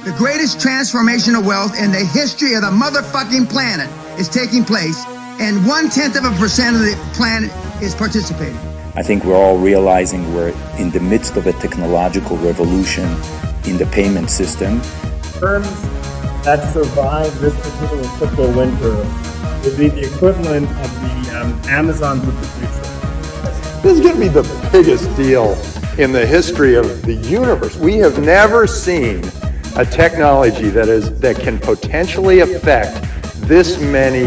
The greatest transformation of wealth in the history of the motherfucking planet is taking place, and 0.1% of the planet is participating. I think we're all realizing we're in the midst of a technological revolution in the payment system. Firms that survive this particular crypto winter will be the equivalent of the Amazons of the future. This is going to be the biggest deal in the history of the universe. We have never seen a technology that can potentially affect this many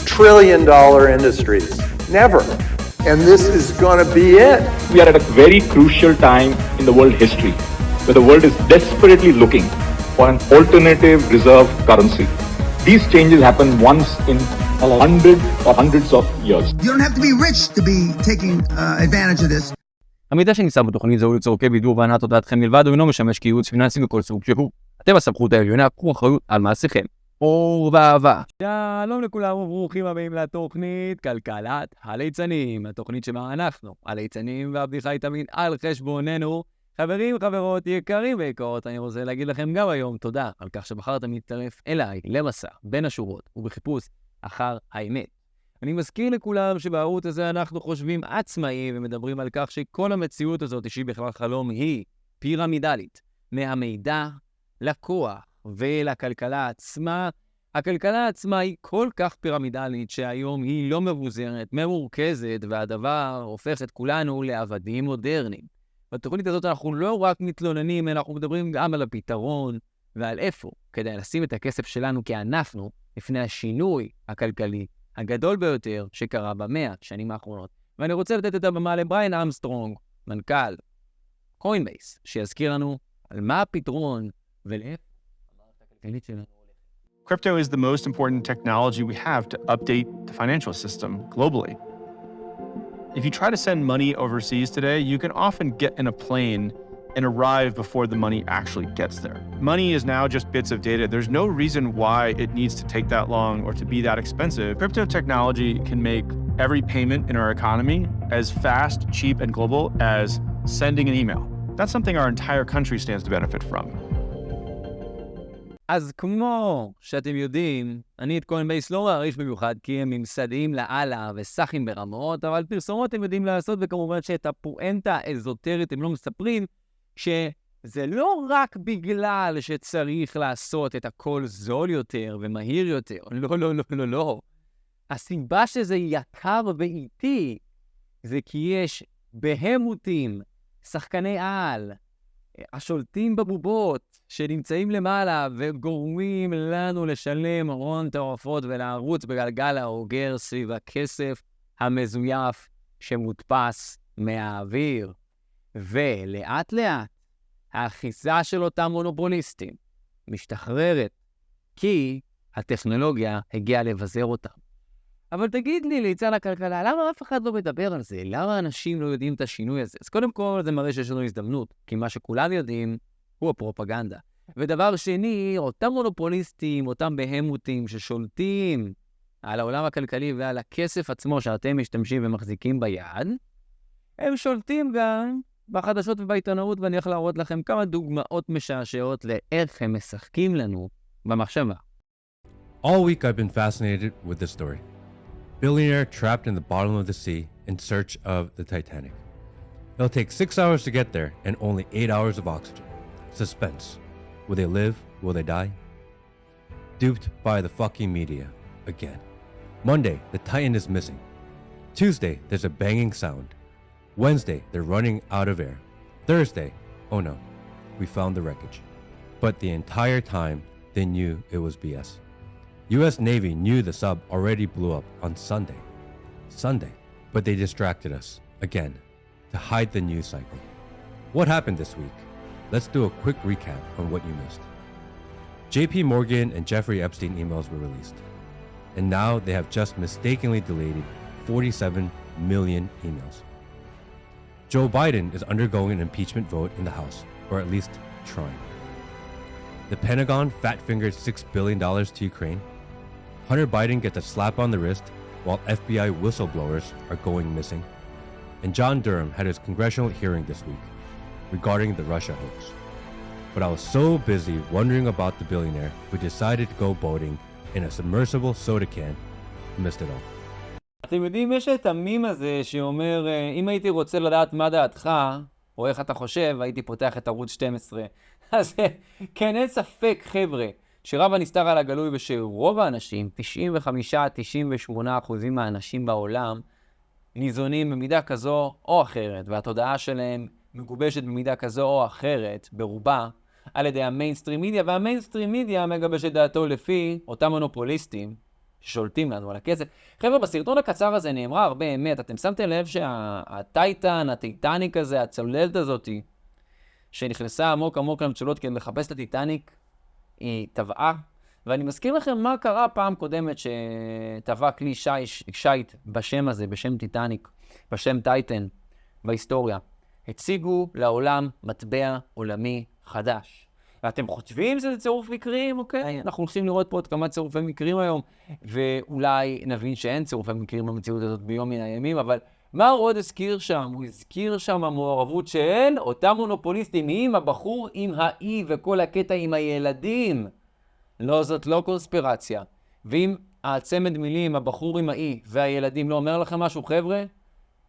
trillion-dollar industries. Never. And this is going to be it. We are at a very crucial time in the world history, where the world is desperately looking for an alternative reserve currency. These changes happen once in 100 or hundreds of years. You don't have to be rich to be taking advantage of this. המידע שנמצא בתוכנית זהו לצורך בידור והנעת דעתכם מלבד ואינו משמש כייעוץ פיננסי מכל סוג שהוא. אתם הסמכות העליונה, קחו אחריות על מעשיכם. אור ואהבה. שלום לכולם וברוכים הבאים לתוכנית כלכלת הליצנים, התוכנית שבה אנחנו הליצנים והבדיחה היא תמיד על חשבוננו. חברים וחברות יקרים ויקרות, אני רוצה להגיד לכם גם היום תודה על כך שבחרתם להצטרף אליי למסע בין השורות ובחיפוש אחר האמת. אני מזכיר לכולם שבערוץ הזה אנחנו חושבים עצמאיים ומדברים על כך שכל המציאות הזאת שהיא בכלל חלום היא פירמידלית. מהמידע לכוח ולכלכלה עצמה. הכלכלה עצמה היא כל כך פירמידלית שהיום היא לא מבוזרת, ממורכזת, והדבר הופך את כולנו לעבדים מודרניים. בתוכנית הזאת אנחנו לא רק מתלוננים, אנחנו מדברים גם על הפתרון ועל איפה כדי לשים את הכסף שלנו כאנחנו לפני השינוי הכלכלי הגדול ביותר שקרה ב100 שנים האחרונות. ואני רוצה לתת את הבמה לבריין אמסטרונג, מנכ"ל קוינבייס, שיזכיר לנו על מה הפתרון ולאיפה המערכת הכלכלית שלנו הולכת. Crypto is the most important technology we have to update the financial system globally. If you try to send money overseas today, you can often get in a plane and arrive before the money actually gets there. Money is now just bits of data. There's no reason why it needs to take that long or to be that expensive. Crypto technology can make every payment in our economy as fast, cheap, and global as sending an email. That's something our entire country stands to benefit from. אז כמו שאתם יודעים, אני את קוינבייס לא מעריך במיוחד כי הם ממסדיים לאללה וסחים ברמות, אבל פרסומות הם יודעים לעשות, וכמובן שאת הפואנטה האזוטרית הם לא מספרים, שזה לא רק בגלל שצריך לעשות את הכל זול יותר ומהיר יותר. לא, לא, לא, לא, לא. הסיבה שזה יקר ואיטי, זה כי יש בהמותים, שחקני על, השולטים בבובות שנמצאים למעלה וגורמים לנו לשלם הון טרפות ולערוץ בגלגל האוגר סביב הכסף המזויף שמודפס מהאוויר. ולאט לאט האחיזה של אותם מונופוליסטים משתחררת כי הטכנולוגיה הגיעה לבזר אותם. אבל תגיד לי, ליצן הכלכלה, למה אף אחד לא מדבר על זה? למה אנשים לא יודעים את השינוי הזה? אז קודם כל זה מראה שיש לנו הזדמנות, כי מה שכולם יודעים הוא הפרופגנדה. ודבר שני, אותם מונופוליסטים, אותם בהמותים ששולטים על העולם הכלכלי ועל הכסף עצמו שאתם משתמשים ומחזיקים ביד, הם שולטים גם בחדשות ובעיתונאות, ואני הולך להראות לכם כמה דוגמאות משעשעות לאיך הם משחקים לנו במחשבה. All week I've been fascinated with this story. Billionaire trapped in the bottom of the sea in search of the Titanic. It'll take 6 hours to get there and only 8 hours of oxygen. Suspense. Will they live? Will they die? Duped by the fucking media. Again. Monday, the Titan is missing. Tuesday, there's a banging sound. Wednesday, they're running out of air. Thursday, oh no, we found the wreckage. But the entire time, they knew it was BS. US Navy knew the sub already blew up on Sunday, but they distracted us, again, to hide the news cycle. What happened this week? Let's do a quick recap on what you missed. JP Morgan and Jeffrey Epstein emails were released, and now they have just mistakenly deleted 47 million emails. Joe Biden is undergoing an impeachment vote in the House, or at least trying. The Pentagon fat-fingered $6 billion to Ukraine. Hunter Biden gets a slap on the wrist while FBI whistleblowers are going missing. And John Durham had his congressional hearing this week regarding the Russia hoax. but I was so busy wondering about the billionaire who decided to go boating in a submersible soda can, missed it all. אתם יודעים, יש את המים הזה שאומר, אם הייתי רוצה לדעת מה דעתך, או איך אתה חושב, הייתי פותח את ערוץ 12. אז כן, אין ספק, חבר'ה, שרב הנסתר על הגלוי ושרוב האנשים, 95-98% מהאנשים בעולם, ניזונים במידה כזו או אחרת, והתודעה שלהם מגובשת במידה כזו או אחרת, ברובה, על ידי המיינסטרים מידיה, והמיינסטרים מידיה מגבש את דעתו לפי אותם מונופוליסטים ששולטים לנו על הכסף. חבר'ה, בסרטון הקצר הזה נאמרה הרבה אמת. אתם שמתם לב שהטייטן, הטיטניק הזה, הצוללת הזאת, שנכנסה עמוק עמוק למצולות כדי לחפש את הטיטניק, היא טבעה. ואני מזכיר לכם מה קרה פעם קודמת שטבע כלי שייט בשם הזה, בשם טיטניק, בשם טייטן, בהיסטוריה. הציגו לעולם מטבע עולמי חדש. ואתם חושבים שזה צירוף מקרים, אוקיי? אנחנו הולכים לראות פה עוד כמה צירופי מקרים היום, ואולי נבין שאין צירופי מקרים במציאות הזאת ביום מן הימים, אבל מה עוד הזכיר שם? הוא הזכיר שם המעורבות של אותם מונופוליסטים עם הבחור עם האי וכל הקטע עם הילדים. לא, זאת לא קונספירציה. ואם הצמד מילים, הבחור עם האי והילדים לא אומר לכם משהו, חבר'ה,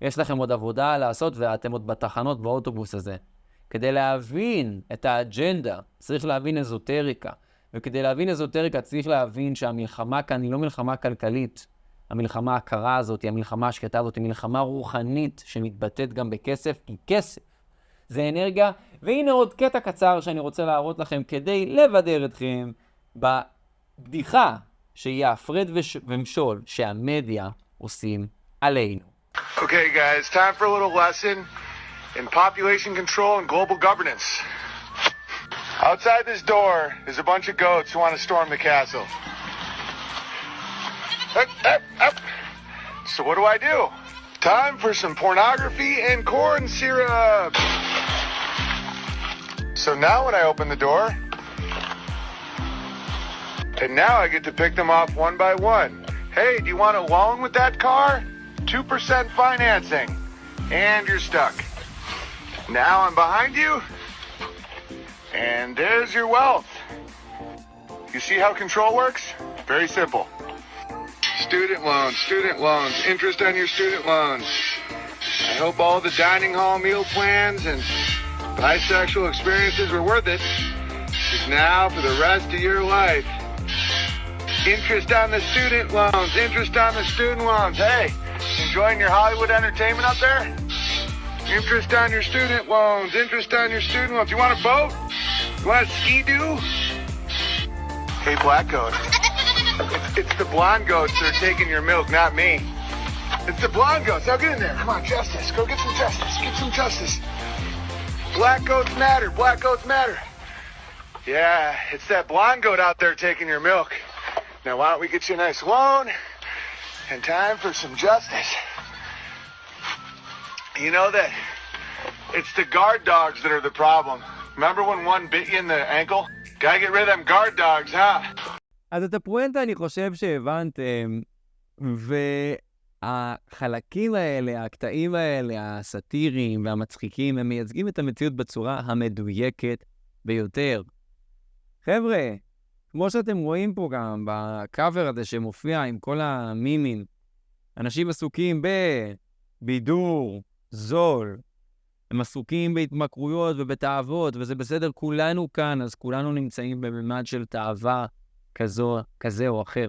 יש לכם עוד עבודה לעשות ואתם עוד בתחנות באוטובוס הזה. כדי להבין את האג'נדה, צריך להבין אזוטריקה. וכדי להבין אזוטריקה, צריך להבין שהמלחמה כאן היא לא מלחמה כלכלית. המלחמה הקרה הזאת, המלחמה השקטה הזאת, היא מלחמה רוחנית שמתבטאת גם בכסף, כי כסף זה אנרגיה. והנה עוד קטע קצר שאני רוצה להראות לכם כדי לבדר אתכם בבדיחה שהיא הפרד ומשול שהמדיה עושים עלינו. Okay guys, time for a little lesson in population control and global governance. Outside this door is a bunch of goats who want to storm the castle. Up. So what do? Time for some pornography and corn syrup. So now when I open the door, and now I get to pick them off one by one. Hey, do you want a loan with that car? 2% financing. And you're stuck. Now I'm behind you. And there's your wealth. You see how control works? Very simple. Student loans, interest on your student loans. I hope all the dining hall meal plans and bisexual experiences were worth it. Because now for the rest of your life, interest on the student loans, interest on the student loans. Hey, enjoying your Hollywood entertainment up there? Interest on your student loans, interest on your student loans. You want a boat? You want a ski-doo? Hey, black goat. It's the blonde goats that are taking your milk, not me. It's the blonde goats. Now get in there. Come on, justice. Go get some justice. Get some justice. Black goats matter. Black goats matter. Yeah, it's that blonde goat out there taking your milk. Now why don't we get you a nice loan and time for some justice. You know that it's the guard dogs that are the problem. Remember when one bit you in the ankle? Gotta get rid of them guard dogs, huh? אז את הפואנטה אני חושב שהבנתם, והחלקים האלה, הקטעים האלה, הסאטיריים והמצחיקים, הם מייצגים את המציאות בצורה המדויקת ביותר. חבר'ה, כמו שאתם רואים פה גם בקאבר הזה שמופיע עם כל המימים, אנשים עסוקים בבידור, זול, הם עסוקים בהתמכרויות ובתאוות, וזה בסדר, כולנו כאן, אז כולנו נמצאים בממד של תאווה כזה או אחר.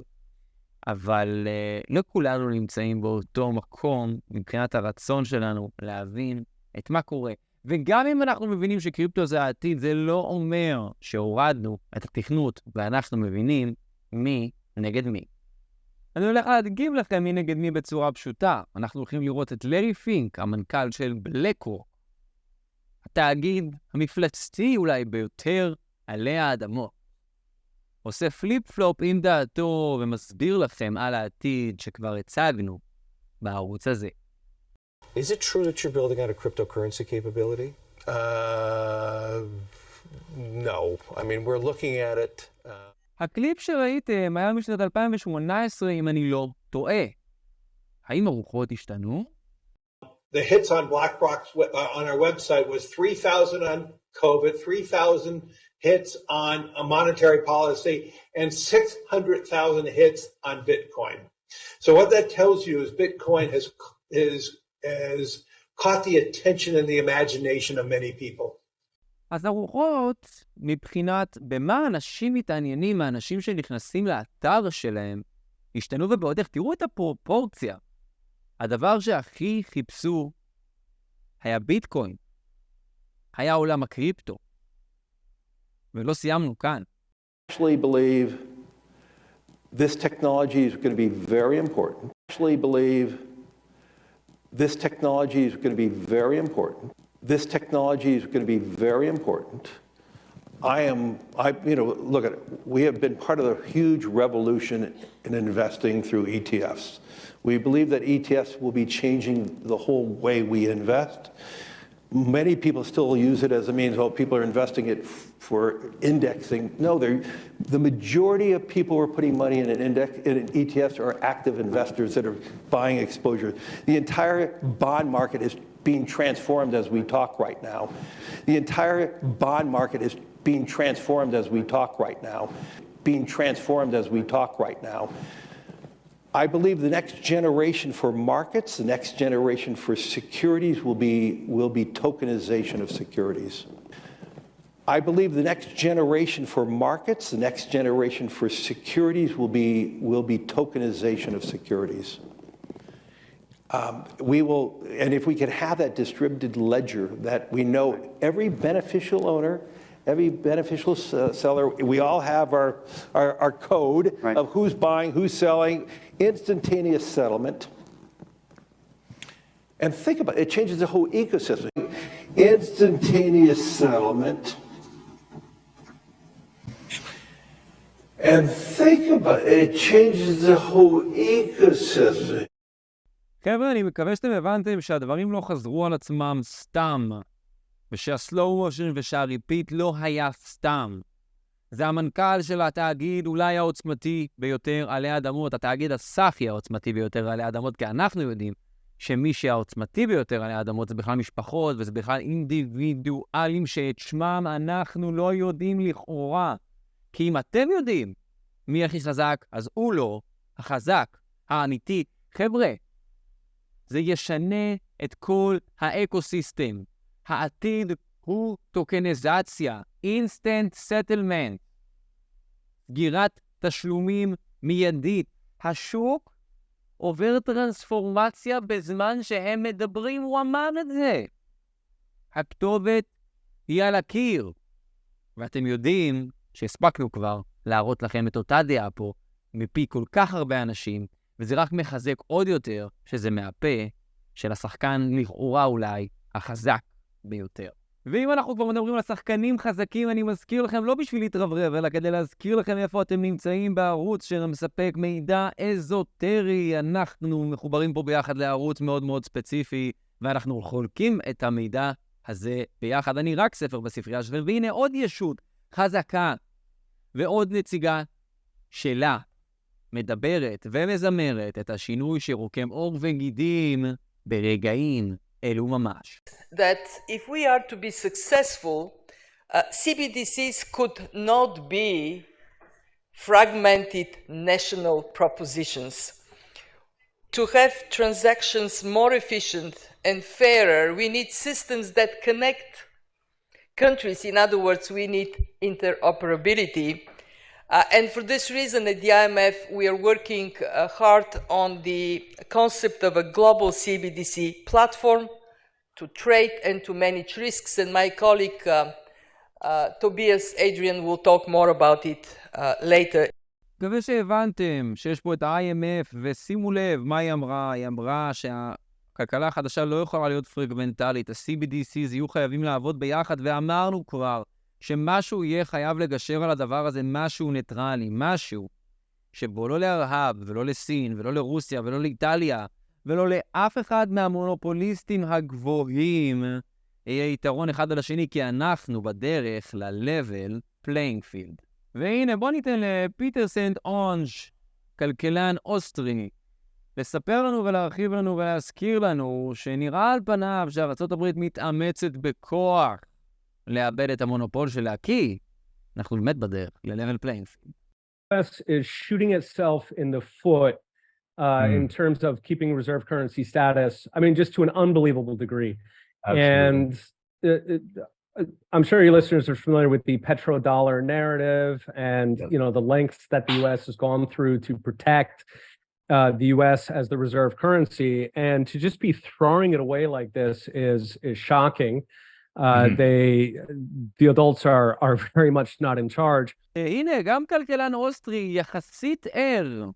אבל לא כולנו נמצאים באותו מקום מבחינת הרצון שלנו להבין את מה קורה. וגם אם אנחנו מבינים שקריפטו זה העתיד, זה לא אומר שהורדנו את התכנות ואנחנו מבינים מי נגד מי. אני הולך להדגים לכם מי נגד מי בצורה פשוטה. אנחנו הולכים לראות את לארי פינק, המנכ"ל של בלינק, התאגיד המפלצתי אולי ביותר עלי האדמות. עושה פליפ פלופ עם דעתו ומסביר לכם על העתיד שכבר הצגנו בערוץ הזה. Is it true that you're building out a cryptocurrency capability? No. I mean, we're looking at it. הקליפ שראיתם היה משנת 2018, אם אני לא טועה. האם הרוחות השתנו? The hits on BlackRock's on our website was 3,000 on COVID, 3,000 hits on a monetary policy and 600,000 hits on Bitcoin. So what that tells you is Bitcoin has caught the attention and the imagination of many people. אז הרוחות, מבחינת במה אנשים מתעניינים, האנשים שנכנסים לאתר שלהם, השתנו ובעוד איך, תראו את הפרופורציה. הדבר שהכי חיפשו היה ביטקוין, היה עולם הקריפטו, ולא סיימנו כאן. I actually believe this technology is going to be very important. I actually believe this technology is going to be very important. This technology is going to be very important. Look at it. We have been part of the huge revolution in investing through ETFs. We believe that ETFs will be changing the whole way we invest. Many people still use it as a means, people are investing it for indexing. No, the majority of people who are putting money in in ETFs are active investors that are buying exposure. The entire bond market is being transformed as we talk right now. The entire bond market is being transformed as we talk right now. Being transformed as we talk right now. I believe the next generation for markets, the next generation for securities will be tokenization of securities. I believe the next generation for markets, the next generation for securities will be tokenization of securities. And if we can have that distributed ledger that we know every beneficial owner, every beneficial seller, we all have our code of who's buying, who's selling, instantaneous settlement. And think about it, it changes the whole ecosystem. Instantaneous settlement. And think about it, it changes the whole ecosystem. חבר'ה, אני מקווה שאתם הבנתם שהדברים לא חזרו על עצמם סתם, ושהסלואו מושן ושהריפיט לא היה סתם. זה המנכ"ל של התאגיד אולי העוצמתי ביותר עלי אדמות, התאגיד הסחי העוצמתי ביותר עלי אדמות, כי אנחנו יודעים שמי שהעוצמתי ביותר עלי אדמות זה בכלל משפחות, וזה בכלל אינדיבידואלים שאת שמם אנחנו לא יודעים לכאורה. כי אם אתם יודעים מי הכי חזק, אז הוא לא החזק, האמיתי. חבר'ה, זה ישנה את כל האקוסיסטם. העתיד הוא טוקניזציה, instant settlement, סגירת תשלומים מיידית. השוק עובר טרנספורמציה בזמן שהם מדברים, הוא אמר את זה. הכתובת היא על הקיר. ואתם יודעים שהספקנו כבר להראות לכם את אותה דעה פה מפי כל כך הרבה אנשים, וזה רק מחזק עוד יותר שזה מהפה של השחקן לכאורה אולי החזק ביותר. ואם אנחנו כבר מדברים על השחקנים חזקים, אני מזכיר לכם לא בשביל להתרברב, אלא כדי להזכיר לכם איפה אתם נמצאים בערוץ שמספק מידע אזוטרי. אנחנו מחוברים פה ביחד לערוץ מאוד מאוד ספציפי, ואנחנו חולקים את המידע הזה ביחד. אני רק ספר בספרייה שלכם, והנה עוד ישות חזקה ועוד נציגה שלה מדברת ומזמרת את השינוי שרוקם אור וגידים ברגעים אלו ממש. That if we are to be successful, CBDCs could not be fragmented national propositions. To have transactions more efficient and fairer, we need systems that connect countries. In other words, we need interoperability. And for this reason, at the IMF, we are working hard on the concept of a global CBDC platform to trade and to manage risks. And my colleague Tobias Adrian will talk more about it later. מקווה שהבנתם שיש פה את ה-IMF, ושימו לב מה היא אמרה. היא אמרה שהכלכלה החדשה לא יכולה להיות פרגמנטלית. ה-CBDCs יהיו חייבים לעבוד ביחד, ואמרנו כבר שמשהו יהיה חייב לגשר על הדבר הזה, משהו ניטרלי, משהו שבו לא להרהב ולא לסין ולא לרוסיה ולא לאיטליה ולא לאף אחד מהמונופוליסטים הגבוהים יהיה יתרון אחד על השני, כי אנחנו בדרך ל-level playing field. והנה בוא ניתן לפיטר סנט אונג', כלכלן אוסטרי, לספר לנו ולהרחיב לנו ולהזכיר לנו שנראה על פניו שארצות הברית מתאמצת בכוח לאבד את המונופול שלה, כי אנחנו באמת בדרך ל-level playing field. U.S. is shooting itself in the foot in terms of keeping reserve currency status. I mean, just to an unbelievable degree. Absolutely. And I'm sure your listeners are familiar with the petrodollar narrative and, you know, the lengths that the U.S. has gone through to protect the U.S. as the reserve currency. And to just be throwing it away like this is shocking. The adults are very much not in charge. הנה, גם כלכלן אוסטרי יחסית ער.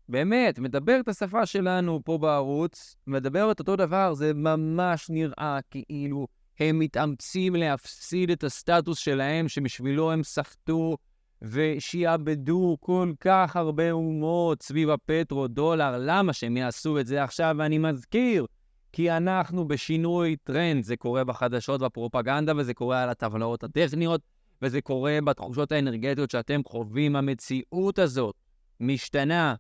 באמת, מדבר את השפה שלנו פה בערוץ, מדבר את אותו דבר, זה ממש נראה כאילו הם מתאמצים להפסיד את הסטטוס שלהם, שבשבילו הם סחטו ושיעבדו כל כך הרבה אומות סביב הפטרו-דולר. למה שהם יעשו את זה עכשיו? ואני מזכיר, כי אנחנו בשינוי טרנד, זה קורה בחדשות והפרופגנדה, וזה קורה על הטבלאות הטכניות, וזה קורה בתחושות האנרגטיות שאתם חווים. המציאות הזאת משתנה,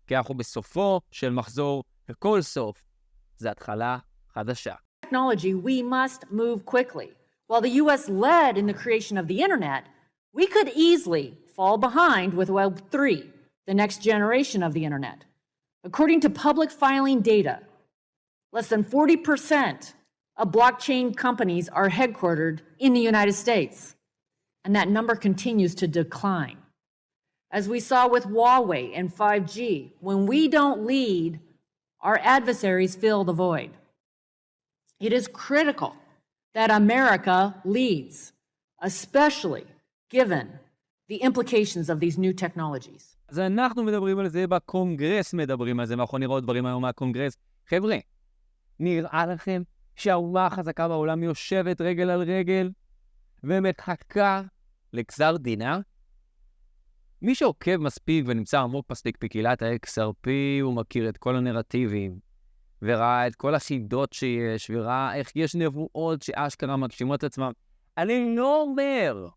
כי אנחנו בסופו של מחזור, וכל סוף זה התחלה חדשה. Technology, we must move quickly. While the U.S. led in the creation of the internet, we could easily fall behind with Web 3, the next generation of the internet. According to public filing data, less than 40% of blockchain companies are headquartered in the United States, and that number continues to decline. As we saw with Huawei and 5G, when we don't lead, our adversaries fill the void. It is critical that America leads, especially given the implications of these new technologies. אז אנחנו מדברים על זה, בקונגרס מדברים על זה, ואנחנו נראה עוד דברים היום מהקונגרס. חבר'ה, נראה לכם שהאומה החזקה בעולם יושבת רגל על רגל ומחכה לגזר דינה? מי שעוקב מספיק ונמצא עמוק מספיק בקהילת ה-XRP, הוא מכיר את כל הנרטיבים, וראה את כל החידות שיש, וראה איך יש נבואות שאשכרה מגשימות עצמם. אני לא אומר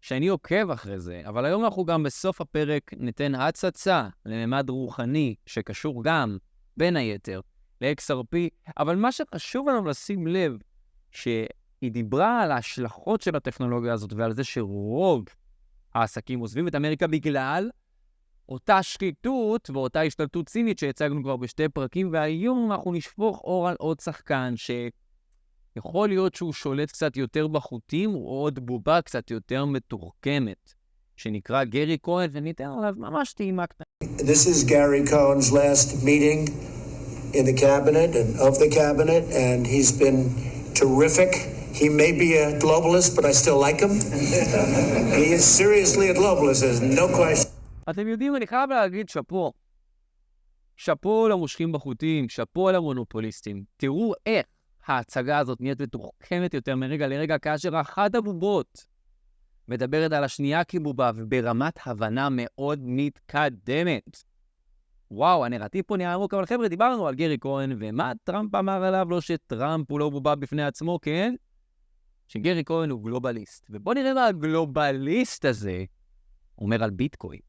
שאני עוקב אחרי זה, אבל היום אנחנו גם בסוף הפרק ניתן הצצה לממד רוחני, שקשור גם, בין היתר, ל-XRP, אבל מה שחשוב לנו לשים לב, שהיא דיברה על ההשלכות של הטכנולוגיה הזאת, ועל זה שרוב העסקים עוזבים את אמריקה בגלל אותה שחיתות ואותה השתלטות צינית שהצגנו כבר בשתי פרקים, והיום אנחנו נשפוך אור על עוד שחקן שיכול להיות שהוא שולט קצת יותר בחוטים, או עוד בובה קצת יותר מתוחכמת, שנקרא גרי כהן, וניתן עליו ממש טעימה קטנה. This is Gary Cohen's last meeting in the cabinet and of the cabinet, and he's been terrific. He may be a globalist, but I still like him. He is seriously a globalist, there's no question. אתם יודעים, אני חייב להגיד שפו. שפו למושכים בחוטים, שפו למונופוליסטים. תראו איך ההצגה הזאת נהיית מתוחכמת יותר מרגע לרגע, כאשר אחת הבובות מדברת על השנייה כבובה, וברמת הבנה מאוד מתקדמת. וואו, הנרטיב פה נהיה עמוק, אבל חבר'ה, דיברנו על גרי כהן, ומה טראמפ אמר עליו? לא שטראמפ הוא לא בובה בפני עצמו, כן? שגרי כהן הוא גלובליסט. ובוא נראה מה הגלובליסט הזה אומר על ביטקוין.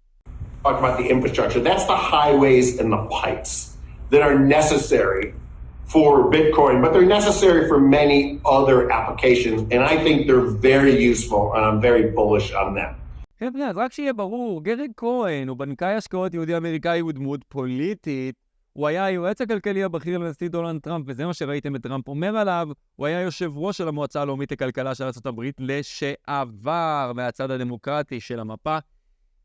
Talk about the infrastructure. That's the highways and the pipes that are necessary for Bitcoin, but they're necessary for many other applications, and I think they're very useful, and I'm very bullish on them. חבר'ה, אז רק שיהיה ברור, גרי כהן הוא בנקאי השקעות יהודי-אמריקאי, הוא דמות פוליטית, הוא היה היועץ הכלכלי הבכיר לנשיא דונלד טראמפ, וזה מה שראיתם את טראמפ אומר עליו, הוא היה יושב ראש של המועצה הלאומית לכלכלה של ארצות הברית לשעבר מהצד הדמוקרטי של המפה.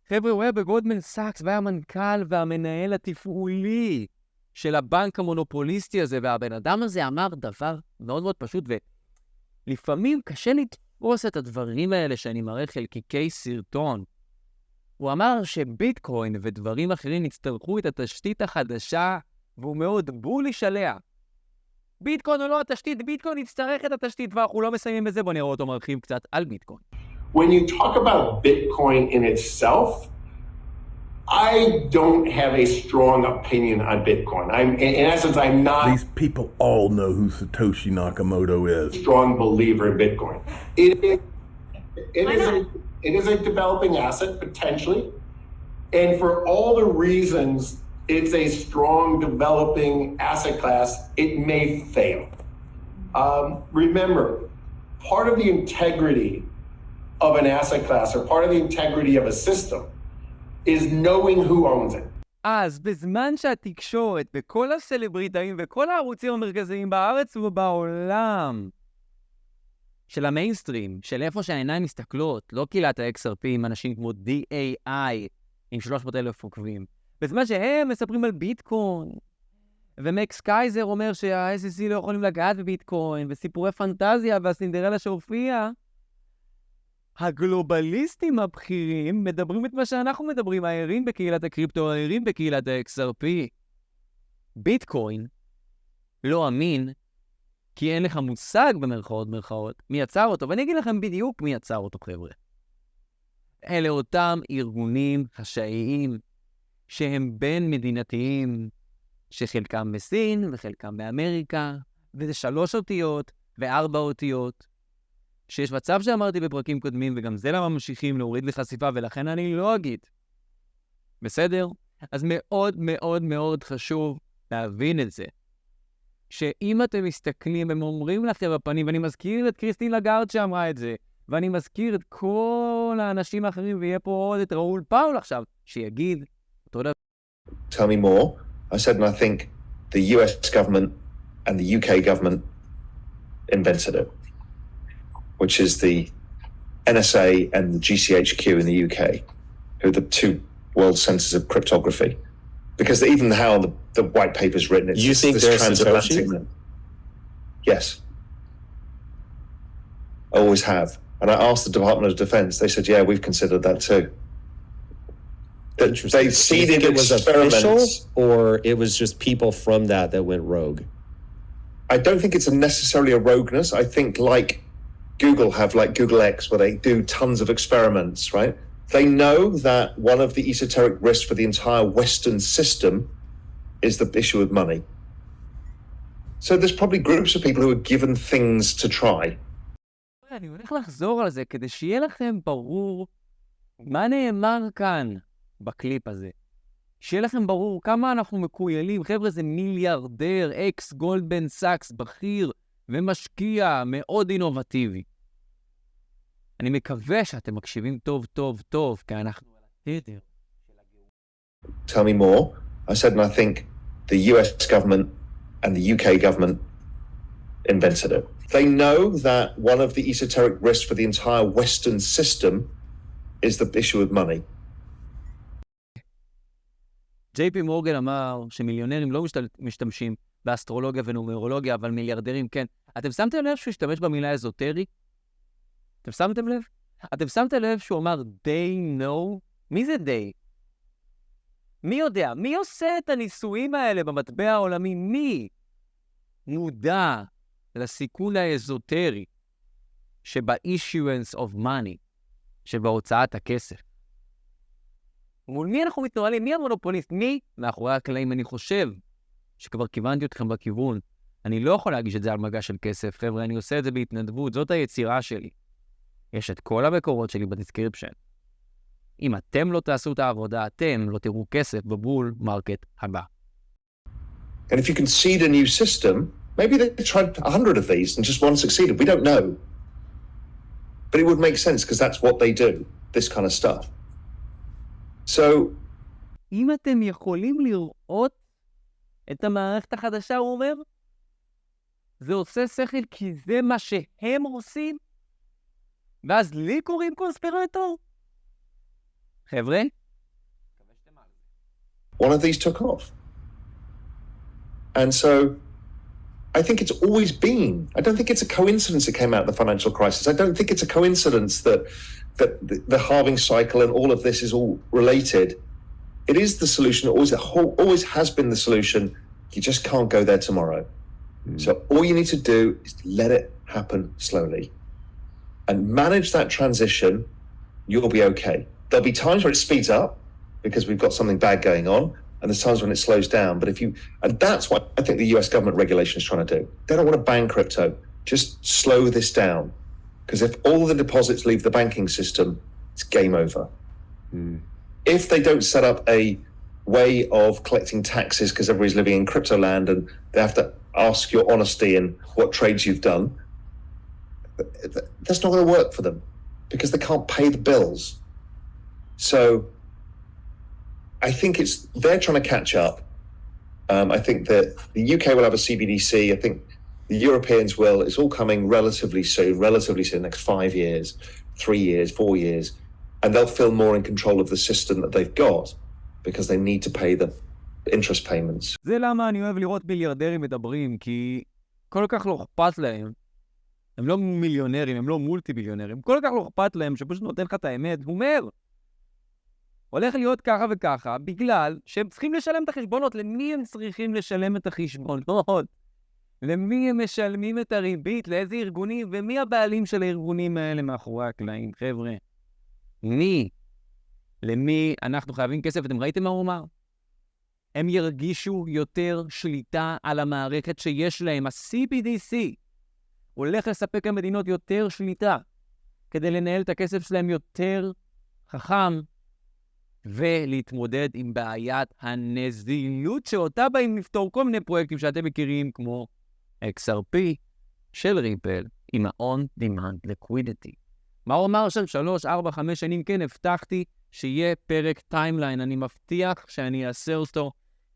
חבר'ה, הוא היה בגולדמן סאקס, והיה המנכ"ל והמנהל התפעולי של הבנק המונופוליסטי הזה, והבן אדם הזה אמר דבר מאוד מאוד פשוט, ולפעמים קשה לתפוס את הדברים האלה שאני מראה חלקיקי סרטון. הוא אמר שביטקוין ודברים אחרים יצטרכו את התשתית החדשה, והוא מאוד בוליש עליה. ביטקוין הוא לא התשתית, ביטקוין יצטרך את התשתית, ואנחנו לא מסיימים בזה, בוא נראה אותו מרחיב קצת על ביטקוין. When you talk about Bitcoin in itself, I don't have a strong opinion on Bitcoin. In essence, I'm not. These people all know who Satoshi Nakamoto is. A strong believer in Bitcoin. It is a developing asset potentially, and for all the reasons it's a strong developing asset class, it may fail. Remember, part of the integrity of an asset class or part of the integrity of a system is knowing who owns it. אז בזמן שהתקשורת וכל הסלבריטאים וכל הערוצים המרכזיים בארץ ובעולם של המיינסטרים, של איפה שהעיניים מסתכלות, לא קהילת ה-XRP עם אנשים כמו DAI עם 300,000 עוקבים, בזמן שהם מספרים על ביטקוין, ומקס קייזר אומר שה-SEC לא יכולים לגעת בביטקוין, וסיפורי פנטזיה והסינדרלה שהופיע, הגלובליסטים הבכירים מדברים את מה שאנחנו מדברים, הערים בקהילת הקריפטו, הערים בקהילת ה-XRP. ביטקוין לא אמין, כי אין לך מושג במרכאות מי יצר אותו, ואני אגיד לכם בדיוק מי יצר אותו, חבר'ה. אלה אותם ארגונים חשאיים שהם בין מדינתיים, שחלקם בסין וחלקם באמריקה, וזה 3 אותיות ו4 אותיות, שיש מצב שאמרתי בפרקים קודמים, וגם זה למה ממשיכים להוריד לי חשיפה, ולכן אני לא אגיד. בסדר? אז מאוד מאוד מאוד חשוב להבין את זה. שאם אתם מסתכלים, הם אומרים לכם בפנים, ואני מזכיר את קריסטין לגארד שאמרה את זה, ואני מזכיר את כל האנשים האחרים, ויהיה פה עוד את ראול פאול עכשיו, שיגיד אותו דבר. Tell me more. I said, and I think the US government and the UK government invented it, which is the NSA and the GCHQ in the UK, who are the 2 world centers of cryptography. Because even how the white paper's written, it's you think this they're transatlantic. Yes. I always have. And I asked the Department of Defense, they said, yeah, we've considered that too. They seeded it was experiments. Official, or it was just people from that went rogue? I don't think it's necessarily a rogueness. I think like Google have like Google X, where they do tons of experiments, right? They know that one of the esoteric risks for the entire Western system is the issue of money. So there's probably groups of people who are given things to try. אני הולך לחזור על זה כדי שיהיה לכם ברור מה נאמר כאן בקליפ הזה. שיהיה לכם ברור כמה אנחנו מקוילים. חבר'ה, זה מיליארדר, אקס גולדמן סאקס, בכיר ומשקיע מאוד אינובטיבי. אני מקווה שאתם מקשיבים טוב טוב טוב, כי אנחנו על התדר. Tell me more. I said, and I think the US government and the UK government invented it. They know that one of the esoteric risks for the entire Western system is the issue of money. JP מורגן אמר שמיליונרים לא משתמשים באסטרולוגיה ונומרולוגיה, אבל מיליארדרים כן. אתם שמתם לב שהוא השתמש במילה אזוטרי? אתם שמתם לב? אתם שמתם לב שהוא אמר they know? מי זה they? מי יודע? מי עושה את הניסויים האלה במטבע העולמי? מי מודע לסיכון האזוטרי שב-issuance of money, שבהוצאת הכסף? מול מי אנחנו מתנהלים? מי המונופוליסט? מי? מאחורי הקלעים. אני חושב שכבר כיוונתי אתכם בכיוון. אני לא יכול להגיש את זה על מגע של כסף, חבר'ה, אני עושה את זה בהתנדבות, זאת היצירה שלי. יש את כל המקורות שלי בדיסקריפשן. אם אתם לא תעשו את העבודה, אתם לא תראו כסף בבול מרקט הבא. And if you can seed a new system, maybe they tried 100 of these and just one succeeded. We don't know. But it would make sense because that's what they do, this kind of stuff. So, אם אתם יכולים לראות את המערכת החדשה, הוא אומר, זה עושה שכל כי זה מה שהם עושים, ואז לי קוראים קונספירטור? חבר'ה? one of these took off. And so, I think it's always been. I don't think it's a coincidence it came out of the financial crisis. I don't think it's a coincidence that the halving cycle and all of this is all related. It is the solution. Always has been the solution. You just can't go there tomorrow. So all you need to do is let it happen slowly and manage that transition. You'll be okay. There'll be times where it speeds up because we've got something bad going on, and there's times when it slows down. But and that's what I think the US government regulation is trying to do. They don't want to ban crypto. Just slow this down. Because if all the deposits leave the banking system, it's game over. If they don't set up a way of collecting taxes because everybody's living in crypto land and they have to ask your honesty in what trades you've done, that's not going to work for them. because they can't pay the bills. So I think they're trying to catch up. I think that the UK will have a CBDC. I think the Europeans will. It's all coming relatively soon, next 5 years, 3 years, 4 years. And they'll feel more in control of the system that they've got because they need to pay the interest payments. זה למה אני אוהב לראות מיליארדרים מדברים, כי כל כך לא אכפת להם. הם לא מיליונרים, הם לא מולטי מיליונרים. כל כך לא אכפת להם שפשוט נותן לך את האמת. הוא אומר, הולך להיות ככה וככה, בגלל שהם צריכים לשלם את החשבונות. למי הם צריכים לשלם את החשבונות? למי הם משלמים את הריבית? לאיזה ארגונים? ומי הבעלים של הארגונים האלה מאחורי הקלעים? חבר'ה, מי? למי אנחנו חייבים כסף? אתם ראיתם מה הוא אמר? הם ירגישו יותר שליטה על המערכת שיש להם. ה-CBDC הולך לספק למדינות יותר שליטה כדי לנהל את הכסף שלהם יותר חכם ולהתמודד עם בעיית הנזילות שאותה באים לפתור כל מיני פרויקטים שאתם מכירים כמו XRP של ריפל עם ה-on-demand liquidity. מה הוא אמר של 3, 4, 5 שנים? כן, הבטחתי שיהיה פרק טיימליין. אני מבטיח שאני אעשה אותו,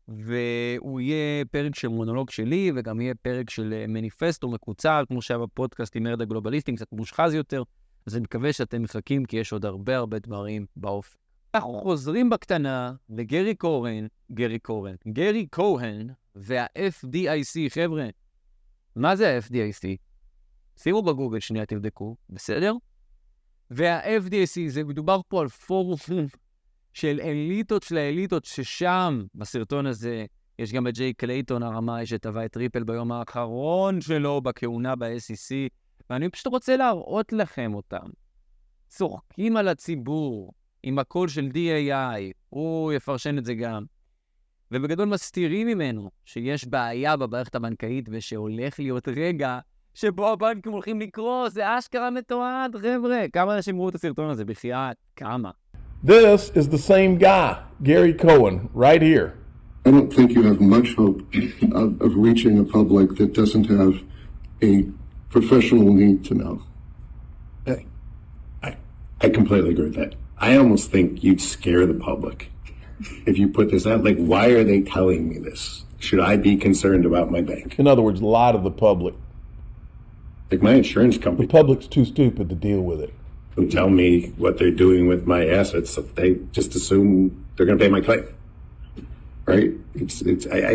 והוא יהיה פרק של מונולוג שלי, וגם יהיה פרק של מניפסטו מקוצר, כמו שהיה בפודקאסט עם מרד הגלובליסטים, קצת מושחז יותר. אז אני מקווה שאתם מחכים, כי יש עוד הרבה דברים באופן. אנחנו חוזרים בקטנה לגרי כהן וה-FDIC. חבר'ה, מה זה ה-FDIC? שימו בגוגל שנייה, תבדקו, בסדר? וה-FDIC זה מדובר פה על פורום של אליטות של האליטות, ששם בסרטון הזה יש גם את ג'יי קלייטון הרמאי שטבע את ריפל ביום האחרון שלו בכהונה ב-SEC, ואני פשוט רוצה להראות לכם אותם. צוחקים על הציבור עם הקול של DAI, הוא יפרשן את זה גם. ובגדול מסתירים ממנו שיש בעיה במערכת הבנקאית ושהולך להיות רגע שבו הבנקים הולכים לקרוס. זה אשכרה מתועד, חבר'ה. כמה אנשים ראו את הסרטון הזה? בחייאת, כמה? This is the same guy, Gary Cohen, right here. I don't think you have much hope of reaching a public that doesn't have a professional need to know. I completely agree with that. I almost think you'd scare the public if you put this out. Like, why are they telling me this? Should I be concerned about my bank? In other words, a lot of the public. Like my insurance company. The public's too stupid to deal with it. Who tell me what they're doing with my assets. They just assume they're going to pay my claim. Right?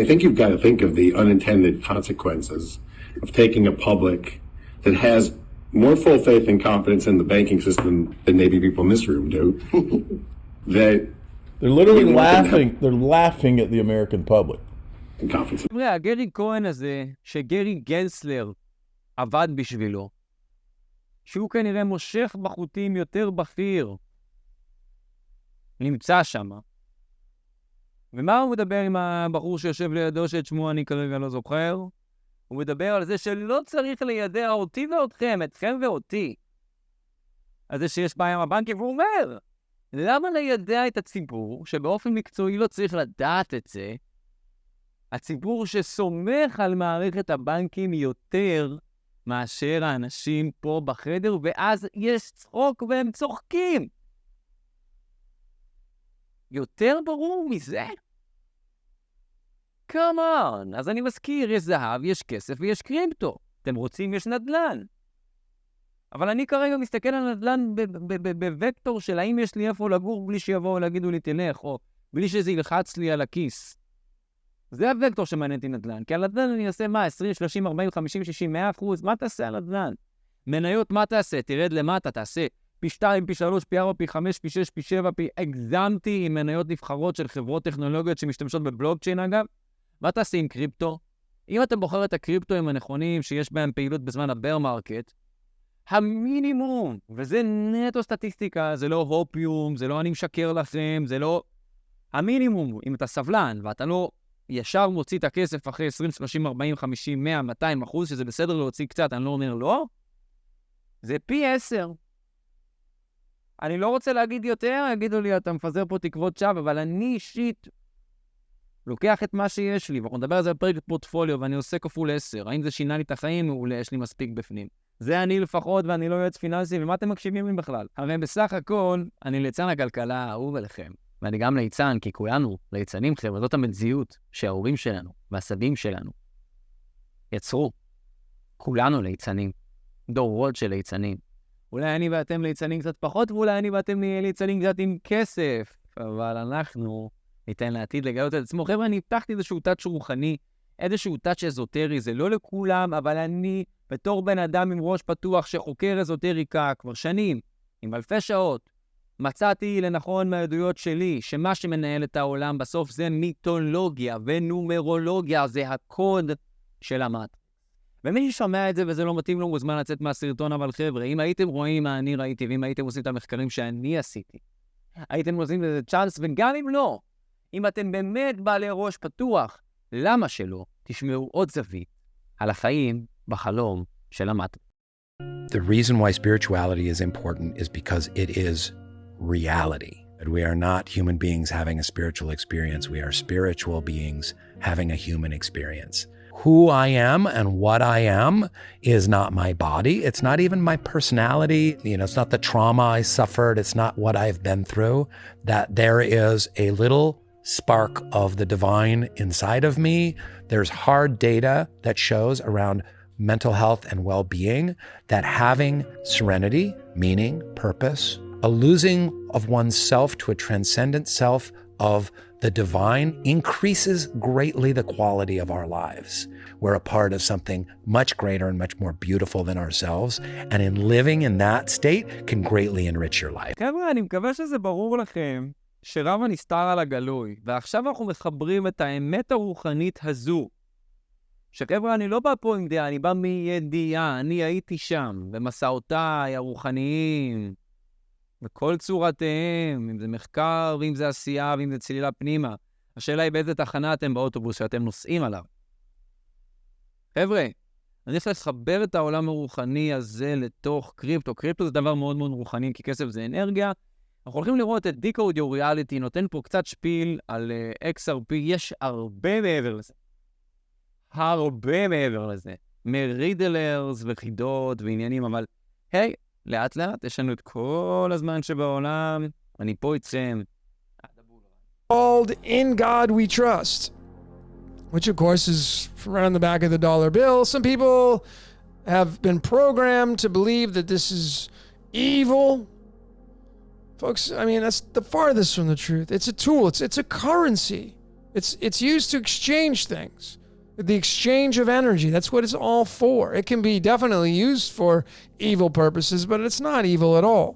I think you've got to think of the unintended consequences of taking a public that has more full faith and confidence in the banking system than maybe people in this room do. They're literally laughing. They're laughing at the American public. הגרי כהן הזה, שגרי גנסלר עבד בשבילו, שהוא כנראה מושך בחוטים יותר בכיר, נמצא שם. ומה הוא מדבר עם הבחור שיושב לידו שאת שמו אני כרגע לא זוכר? הוא מדבר על זה שלא צריך לידע אותי ואותכם, אתכם ואותי, על זה שיש בעיה עם הבנקים. והוא אומר, למה לידע את הציבור שבאופן מקצועי לא צריך לדעת את זה? הציבור שסומך על מערכת הבנקים יותר מאשר האנשים פה בחדר, ואז יש צחוק והם צוחקים. יותר ברור מזה? Come on. אז אני מזכיר, יש זהב, יש כסף ויש קריפטו. אתם רוצים, יש נדל"ן. אבל אני כרגע מסתכל על נדל"ן בווקטור של האם יש לי איפה לגור בלי שיבואו להגידו לי תלך, או בלי שזה ילחץ לי על הכיס. זה הוקטור שמעניין אותי נדל"ן. כי על נדל"ן אני אעשה מה? 20, 30, 40, 50, 60, 100%? מה תעשה על נדל"ן? מניות, מה תעשה? תרד למטה, תעשה פי 2, פי 3, פי 4, פי 5, פי 6, פי 7, פי... הגזמתי עם מניות נבחרות של חברות טכנולוגיות שמשתמשות בבלוקצ'יין אגב. מה תעשה עם קריפטו? אם אתה בוחר את הקריפטוים הנכונים שיש בהם פעילות בזמן הבר מרקט, המינימום, וזה נטו סטטיסטיקה, זה לא הופיום, זה לא אני משקר לכם, זה לא... המינימום, אם אתה סבלן ואתה לא ישר מוציא את הכסף אחרי 20, 30, 40, 50, 100, 200%, שזה בסדר להוציא קצת, אני לא אומר לא, זה פי 10. אני לא רוצה להגיד יותר, יגידו לי, אתה מפזר פה תקוות שווא, אבל אני אישית לוקח את מה שיש לי, ואנחנו נדבר על זה בפרק פורטפוליו, ואני עושה כפול 10. האם זה שינה לי את החיים? מעולה, יש לי מספיק בפנים. זה אני לפחות, ואני לא יועץ פיננסי, ומה אתם מקשיבים לי בכלל? הרי בסך הכל, אני ליצן הכלכלה האהוב עליכם. ואני גם ליצן, כי כולנו ליצנים, חבר'ה, זאת המציאות שההורים שלנו והסבים שלנו יצרו. כולנו ליצנים. דורות של ליצנים. אולי אני ואתם ליצנים קצת פחות, ואולי אני ואתם נהיה ליצנים קצת עם כסף. אבל אנחנו ניתן לעתיד לגלות את עצמו. חבר'ה, אני הפתחתי איזשהו טאץ' רוחני, איזשהו טאץ' אזוטרי, זה לא לכולם, אבל אני, בתור בן אדם עם ראש פתוח שחוקר אזוטריקה כבר שנים, עם אלפי שעות, מצאתי לנכון מהעדויות שלי, שמה שמנהל את העולם בסוף זה מיתולוגיה ונומרולוגיה, זה הקוד של המטה. ומי ששומע את זה וזה לא מתאים לו מוזמן לצאת מהסרטון, אבל חבר'ה, אם הייתם רואים מה אני ראיתי, ואם הייתם עושים את המחקרים שאני עשיתי, הייתם עושים לזה צ'אנס, וגם אם לא, אם אתם באמת בעלי ראש פתוח, למה שלא תשמעו עוד זווית על החיים בחלום של המטה. The reason why spirituality is important is because it is reality. That we are not human beings having a spiritual experience. We are spiritual beings having a human experience. Who I am and what I am is not my body. It's not even my personality. It's not the trauma I suffered. It's not what I've been through. That there is a little spark of the divine inside of me. There's hard data that shows around mental health and well-being that having serenity, meaning, purpose, a losing of oneself to a transcendent self of the divine increases greatly the quality of our lives. We're a part of something much greater and much more beautiful than ourselves, and in living in that state can greatly enrich your life. חבר'ה, אני מקווה שזה ברור לכם שרב הנסתר על הגלוי, ועכשיו אנחנו מחברים את האמת הרוחנית הזו. שחבר'ה, אני לא בא פה עם דעה, אני בא מידיעה, אני הייתי שם, במסעותיי הרוחניים, בכל צורתיהם, אם זה מחקר, ואם זה עשייה, ואם זה צלילה פנימה. השאלה היא באיזה תחנה אתם באוטובוס שאתם נוסעים עליו. חבר'ה, אני רוצה לחבר את העולם הרוחני הזה לתוך קריפטו. קריפטו זה דבר מאוד מאוד רוחני, כי כסף זה אנרגיה. אנחנו הולכים לראות את Decode Your Reality, נותן פה קצת שפיל על XRP, יש הרבה מעבר לזה. הרבה מעבר לזה. מרידלרס וחידות ועניינים, אבל היי, לאט לאט יש לנו את כל הזמן שבעולם, אני פה איתכם. Called In God We Trust, which of course is right on the back of the dollar bill. Some people have been programmed to believe that this is evil. Folks, I mean, that's the farthest from the truth. It's a tool. It's a currency. It's used to exchange things. The exchange of energy. That's what it's all for. It can be definitely used for evil purposes, but it's not evil at all.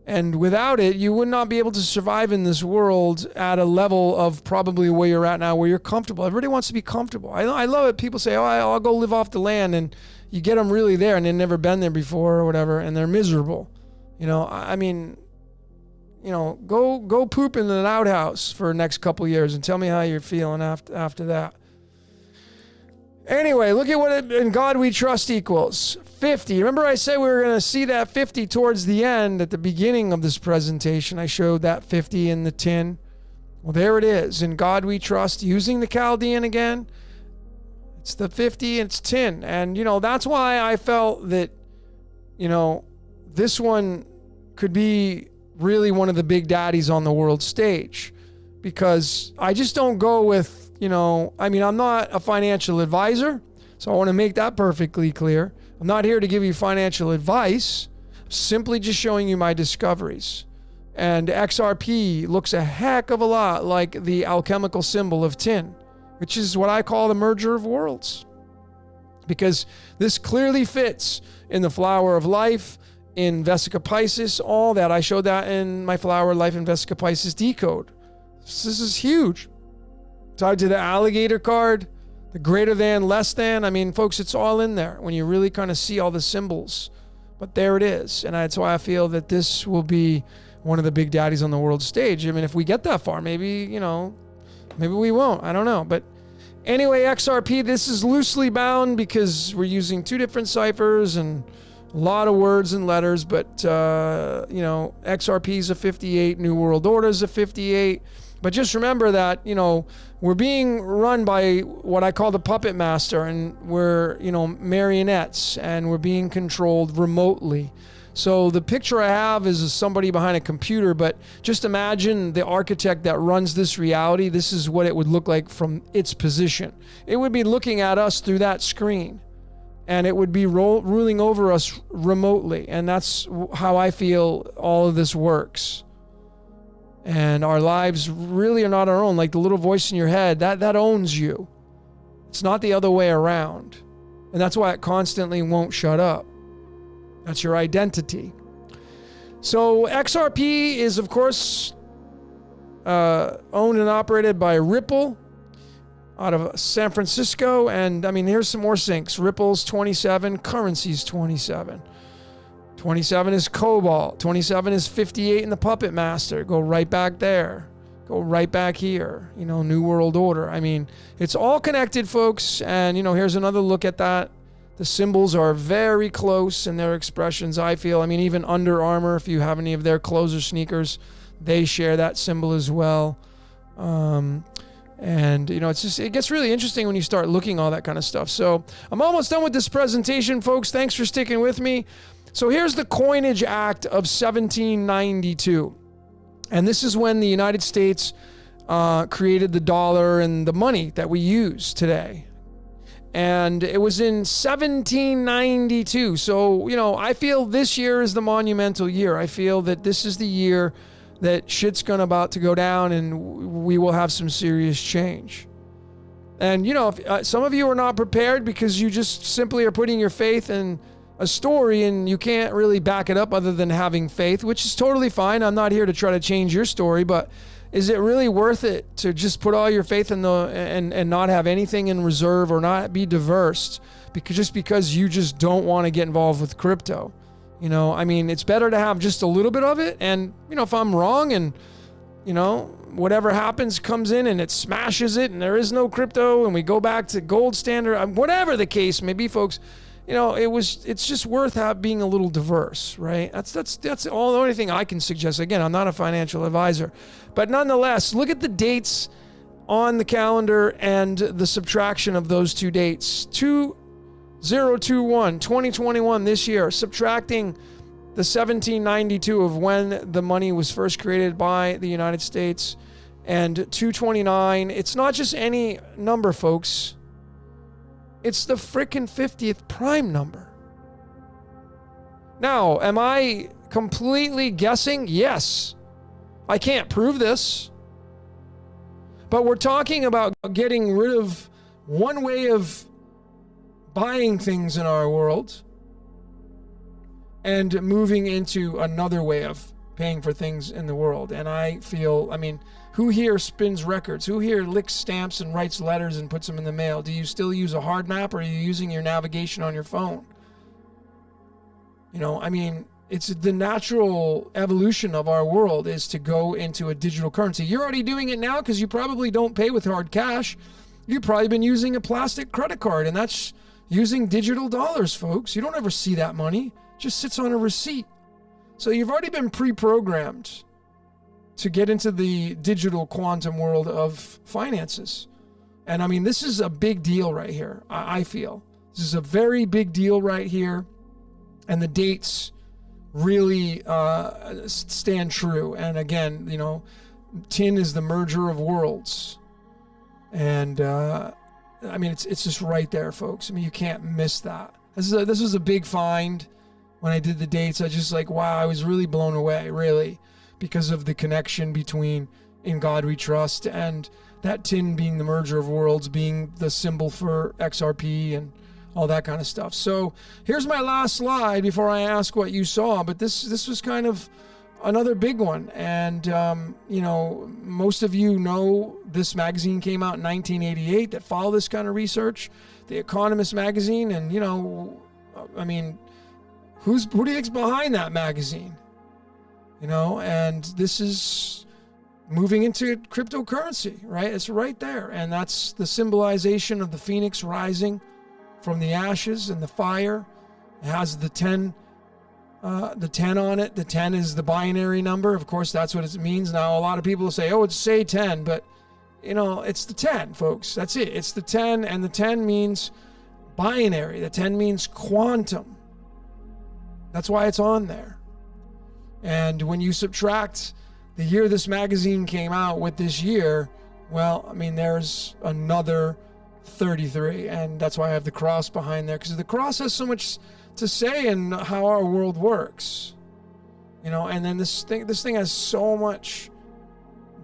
And without it, you would not be able to survive in this world at a level of probably where you're at now, where you're comfortable. Everybody wants to be comfortable. I love it. People say, oh, I'll go live off the land, and you get them really there, and they've never been there before or whatever, and they're miserable. You know, I mean, you know, go poop in an outhouse for the next couple years and tell me how you're feeling after that. Anyway, look at what In God We Trust equals 50. Remember I said we were going to see that 50 towards the end at the beginning of this presentation. I showed that 50 in the tin. Well, there it is. In God We Trust, using the Chaldean again. It's the 50, it's tin. And, you know, that's why I felt that, you know, this one could be really one of the big daddies on the world stage. Because I just don't go with, you know, I mean, I'm not a financial advisor, so I want to make that perfectly clear. I'm not here to give you financial advice. I'm simply just showing you my discoveries. And XRP looks a heck of a lot like the alchemical symbol of tin, which is what I call the merger of worlds. Because this clearly fits in the flower of life, in Vesica Pisces, all that. I showed that in my flower of life in Vesica Pisces decode. This is huge. Tied to the alligator card, the greater than, less than. I mean, folks, it's all in there when you really kind of see all the symbols. But there it is. And that's why I feel that this will be one of the big daddies on the world stage. I mean, if we get that far, maybe, you know, maybe we won't. I don't know. But anyway, XRP, this is loosely bound because we're using two different ciphers. And A lot of words and letters, but, you know, XRP is a 58, New World Order is a 58. But just remember that, you know, we're being run by what I call the puppet master, and we're, you know, marionettes, and we're being controlled remotely. So the picture I have is somebody behind a computer, but just imagine the architect that runs this reality. This is what it would look like from its position. It would be looking at us through that screen, and it would be ruling over us remotely. And that's how I feel all of this works. And our lives really are not our own. Like the little voice in your head, that owns you. It's not the other way around. And that's why it constantly won't shut up. That's your identity. So XRP is, of course, owned and operated by Ripple out of San Francisco. And I mean, here's some more syncs. Ripple's 27, Currency's 27. 27 is Cobalt. 27 is 58 in the Puppet Master. Go right back there. Go right back here. You know, New World Order. I mean, it's all connected, folks. And, you know, here's another look at that. The symbols are very close in their expressions, I feel. I mean, even Under Armour, if you have any of their clothes or sneakers, they share that symbol as well. And, you know, it's just, it gets really interesting when you start looking all that kind of stuff. So I'm almost done with this presentation, folks. Thanks for sticking with me. So here's the Coinage Act of 1792. And this is when the United States created the dollar and the money that we use today. And it was in 1792. So, you know, I feel this year is the monumental year. I feel that this is the year that shit's about to go down and we will have some serious change. And, you know, if, some of you are not prepared because you just simply are putting your faith in a story and you can't really back it up other than having faith, which is totally fine. I'm not here to try to change your story, but is it really worth it to just put all your faith in the and not have anything in reserve or not be diverse because you just don't want to get involved with crypto? You know, I mean, it's better to have just a little bit of it. And, you know, if I'm wrong and, you know, whatever happens comes in and it smashes it and there is no crypto and we go back to gold standard, whatever the case may be, folks, you know, it's just worth being a little diverse, right? That's all the only thing I can suggest. Again, I'm not a financial advisor, but nonetheless, look at the dates on the calendar and the subtraction of those two dates. 2021, 2021 this year, subtracting the 1792 of when the money was first created by the United States, and 229. It's not just any number, folks. It's the frickin' 50th prime number. Now, am I completely guessing? Yes. I can't prove this. But we're talking about getting rid of one way of buying things in our world and moving into another way of paying for things in the world. And I feel, I mean, who here spins records? Who here licks stamps and writes letters and puts them in the mail? Do you still use a hard map, or are you using your navigation on your phone? You know, I mean, it's the natural evolution of our world is to go into a digital currency. You're already doing it now because you probably don't pay with hard cash. You've probably been using a plastic credit card, and that's using digital dollars, folks. You don't ever see that money. It just sits on a receipt. So you've already been pre-programmed to get into the digital quantum world of finances. And I mean, this is a big deal right here, I feel. This is a very big deal right here. And the dates really stand true. And again, you know, tin is the merger of worlds. And I mean, it's just right there, folks. I mean, you can't miss that. This was a big find. When I did the dates, I just like, wow, I was really blown away, really, because of the connection between In God We Trust and that tin being the merger of worlds, being the symbol for XRP and all that kind of stuff. So here's my last slide before I ask what you saw, but this was kind of another big one. And, you know, most of you know this magazine came out in 1988 that followed this kind of research, The Economist magazine. And, you know, I mean, who do you think's behind that magazine? You know, and this is moving into cryptocurrency, right? It's right there. And that's the symbolization of the phoenix rising from the ashes and the fire. It has the 10 the 10 on it. The 10 is the binary number. Of course, that's what it means. Now, a lot of people say, oh, it's say 10, but, it's the 10, folks. That's it. It's the 10, and the 10 means binary. The 10 means quantum. That's why it's on there. And when you subtract the year this magazine came out with this year, well, there's another 33, and that's why I have the cross behind there, because the cross has so much to say in how our world works, and then this thing has so much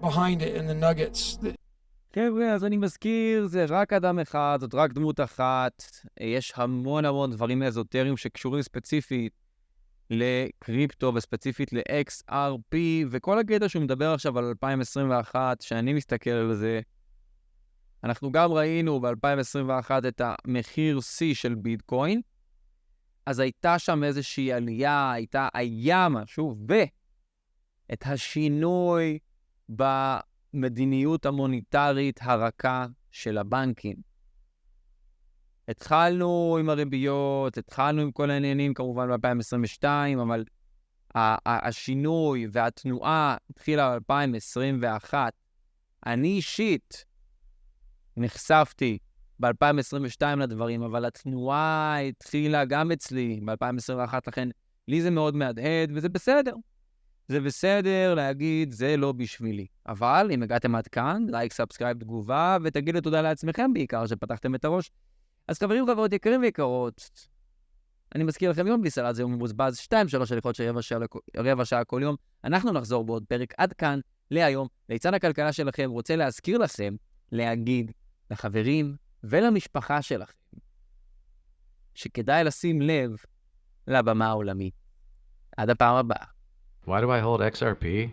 behind it in the nuggets. חבר'ה, אז אני מזכיר, זה רק אדם אחד, זאת רק דמות אחת, יש המון דברים אזוטריים שקשורים ספציפית לקריפטו וספציפית ל-XRP, וכל הקטע שהוא מדבר עכשיו על 2021, שאני מסתכל על זה, אנחנו גם ראינו ב-2021 את המחיר C של ביטקוין, אז הייתה שם איזושהי עלייה, היה משהו, ואת השינוי במדיניות המוניטרית הרכה של הבנקים. התחלנו עם הריביות, התחלנו עם כל העניינים כמובן ב-2022, אבל השינוי והתנועה התחילה ב-2021. אני אישית נחשפתי ב-2022 לדברים, אבל התנועה התחילה גם אצלי ב-2021, לכן לי זה מאוד מהדהד, וזה בסדר. זה בסדר להגיד, זה לא בשבילי. אבל אם הגעתם עד כאן, לייק, סאבסקרייב, תגובה, ותגידו תודה לעצמכם בעיקר שפתחתם את הראש. אז חברים, חברות יקרים ויקרות, אני מזכיר לכם יום בלי סלט, זה יום מבוזבז 2-3 הליכות של רבע שעה כל יום. אנחנו נחזור בעוד פרק עד כאן להיום. ליצן הכלכלה שלכם רוצה להזכיר לכם, להגיד לחברים ולמשפחה שלכם, שכדאי לשים לב לבמה העולמית. עד הפעם הבאה. Why do I hold XRP?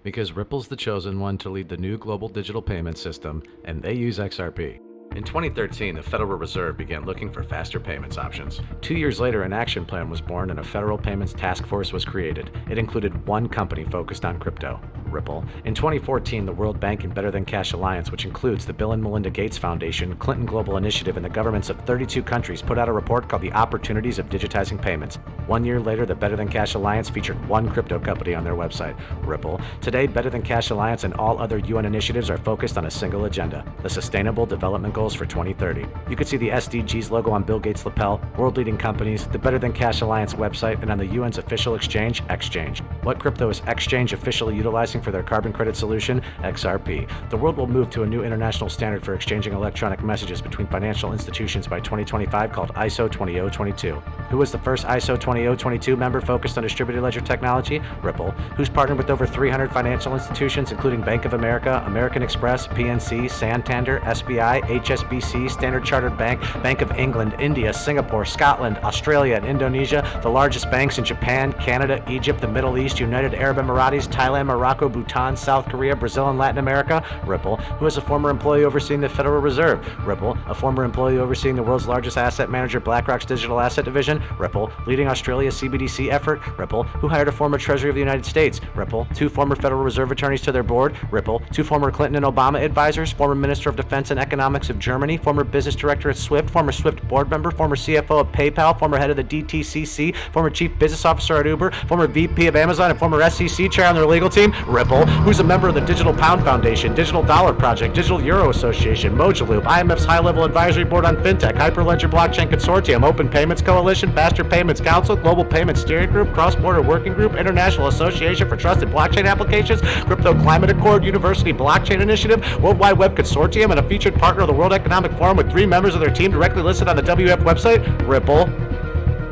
Because Ripple's the chosen one to lead the new global digital payment system, and they use XRP. In 2013, the Federal Reserve began looking for faster payments options. 2 years later, an action plan was born and a federal payments task force was created. It included one company focused on crypto, Ripple. In 2014, the World Bank and Better Than Cash Alliance, which includes the Bill and Melinda Gates Foundation, Clinton Global Initiative, and the governments of 32 countries, put out a report called The Opportunities of Digitizing Payments. 1 year later, the Better Than Cash Alliance featured one crypto company on their website, Ripple. Today, Better Than Cash Alliance and all other UN initiatives are focused on a single agenda, the Sustainable Development Goals for 2030. You can see the SDGs logo on Bill Gates' lapel, world-leading companies, the Better Than Cash Alliance website, and on the UN's official exchange, Exchange. What crypto is Exchange officially utilizing for their carbon credit solution? XRP. The world will move to a new international standard for exchanging electronic messages between financial institutions by 2025 called ISO 20022. Who was the first ISO 20022 member focused on distributed ledger technology? Ripple. Who's partnered with over 300 financial institutions, including Bank of America, American Express, PNC, Santander, SBI, HSBC, Standard Chartered Bank, Bank of England, India, Singapore, Scotland, Australia, and Indonesia, the largest banks in Japan, Canada, Egypt, the Middle East, United Arab Emirates, Thailand, Morocco, Bhutan, South Korea, Brazil, and Latin America? Ripple. Who is a former employee overseeing the Federal Reserve? Ripple. A former employee overseeing the world's largest asset manager, BlackRock's digital asset division? Ripple. Leading Australia's CBDC effort? Ripple. Who hired a former Treasury of the United States? Ripple. 2 former Federal Reserve attorneys to their board? Ripple. 2 former Clinton and Obama advisors, former Minister of Defense and Economics of Germany, former business director at Swift, former Swift board member, former CFO of PayPal, former head of the DTCC, former chief business officer at Uber, former VP of Amazon, and former SEC chair on their legal team? Ripple. Who's a member of the Digital Pound Foundation, Digital Dollar Project, Digital Euro Association, Mojaloop, IMF's high-level advisory board on fintech, Hyperledger Blockchain Consortium, Open Payments Coalition, Faster Payments Council, Global Payments Steering Group, Cross-Border Working Group, International Association for Trusted Blockchain Applications, Crypto Climate Accord, University Blockchain Initiative, World Wide Web Consortium, and a featured partner of the World Economic Forum with 3 members of their team directly listed on the WF website? Ripple.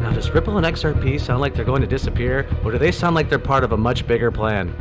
Now, does Ripple and XRP sound like they're going to disappear, or do they sound like they're part of a much bigger plan?